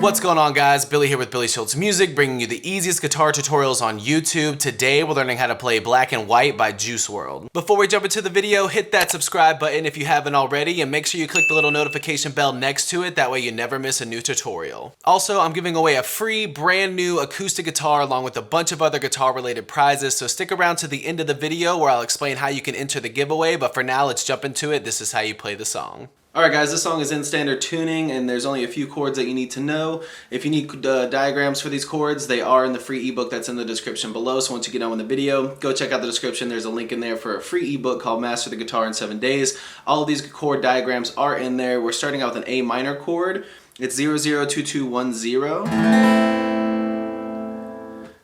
What's going on, guys? Billy here with Billy Schultz Music, bringing you the easiest guitar tutorials on YouTube. Today we're learning how to play Black and White by Juice WRLD. Before we jump into the video, hit that subscribe button if you haven't already, and make sure you click the little notification bell next to it, that way you never miss a new tutorial. Also, I'm giving away a free brand new acoustic guitar along with a bunch of other guitar related prizes, so stick around to the end of the video where I'll explain how you can enter the giveaway, but for now let's jump into it. This is how you play the song. Alright guys, this song is in standard tuning and there's only a few chords that you need to know. If you need diagrams for these chords, they are in the free ebook that's in the description below, so once you get done with the video, go check out the description. There's a link in there for a free ebook called Master the Guitar in 7 Days. All of these chord diagrams are in there. We're starting out with an A minor chord. It's 002210.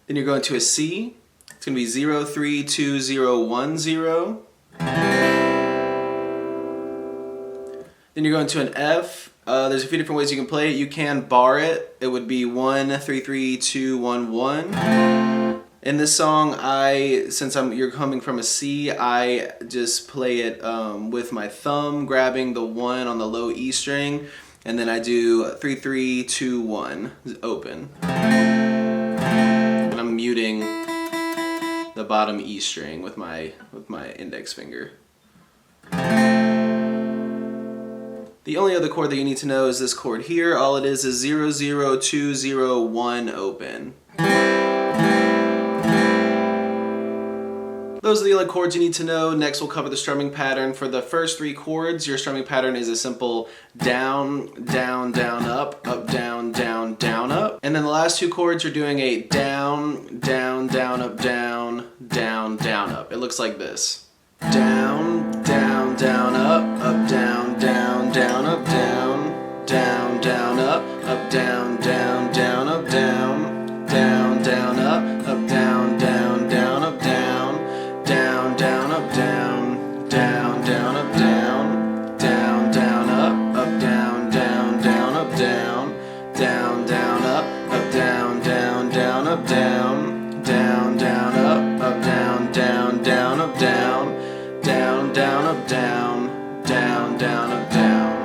Then you're going to a C. It's going to be 032010. Then you're going to an F. There's a few different ways you can play it. You can bar it. It would be 1-3-3-2-1-1. In this song, since you're coming from a C, I just play it with my thumb, grabbing the 1 on the low E string, and then I do 3-3-2-1 open. And I'm muting the bottom E string with my index finger. The only other chord that you need to know is this chord here. All it is 0-0-2-0-1 open. Those are the only chords you need to know. Next we'll cover the strumming pattern. For the first 3 chords, your strumming pattern is a simple down, down, down, up, down, down, down, up. And then the last 2 chords, you're doing a down, down, down, up, down, down, down, up. It looks like this. Down, down, down, up, down, down, down, up, down, down, down, up, down, down, down, up, down, down, down, up, down, down, down, up, down, down, down, up, down, down, down, up, down, down, down, up, down, down, down, up, down, down, down, up, down, down, down, up, down, down, down, up, down, down, down, up, down. Down, down, up, down, down, down, up, down.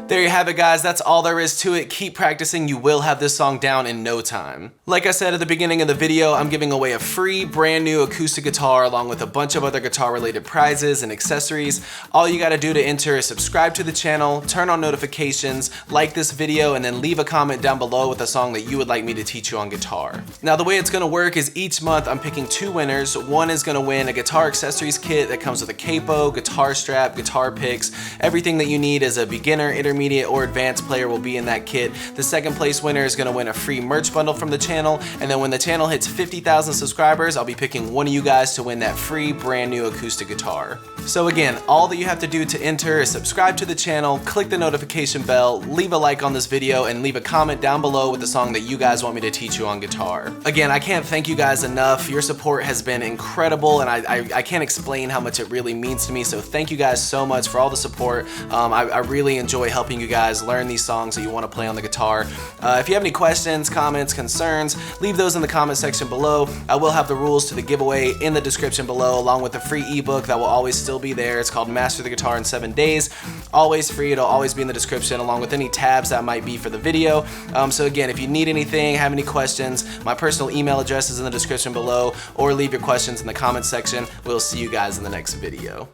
There you have it, guys. That's all there is to it. Keep practicing. You will have this song down in no time. Like I said at the beginning of the video, I'm giving away a free brand new acoustic guitar along with a bunch of other guitar related prizes and accessories. All you got to do to enter is subscribe to the channel, turn on notifications, like this video, and then leave a comment down below with a song that you would like me to teach you on guitar. Now the way it's going to work is each month I'm picking 2 winners. One is going to win a guitar accessories kit that comes with a capo, guitar strap, guitar picks. Everything that you need as a beginner, intermediate, or advanced player will be in that kit. The second place winner is going to win a free merch bundle from the channel, and then when the channel hits 50,000 subscribers, I'll be picking one of you guys to win that free brand new acoustic guitar. So again, all that you have to do to enter is subscribe to the channel, click the notification bell, leave a like on this video, and leave a comment down below with the song that you guys want me to teach you on guitar. Again, I can't thank you guys enough. Your support has been incredible, and I can't explain how much it really means to me, so thank you guys so much for all the support. I really enjoy helping you guys learn these songs that you want to play on the guitar. If you have any questions, comments, concerns, leave those in the comment section below. I will have the rules to the giveaway in the description below, along with the free ebook that will always still be there. It's called Master the Guitar in 7 Days. Always free. It'll always be in the description, along with any tabs that might be for the video. So again, if you need anything, have any questions, my personal email address is in the description below, or leave your questions in the comment section. We'll see you guys in the next video.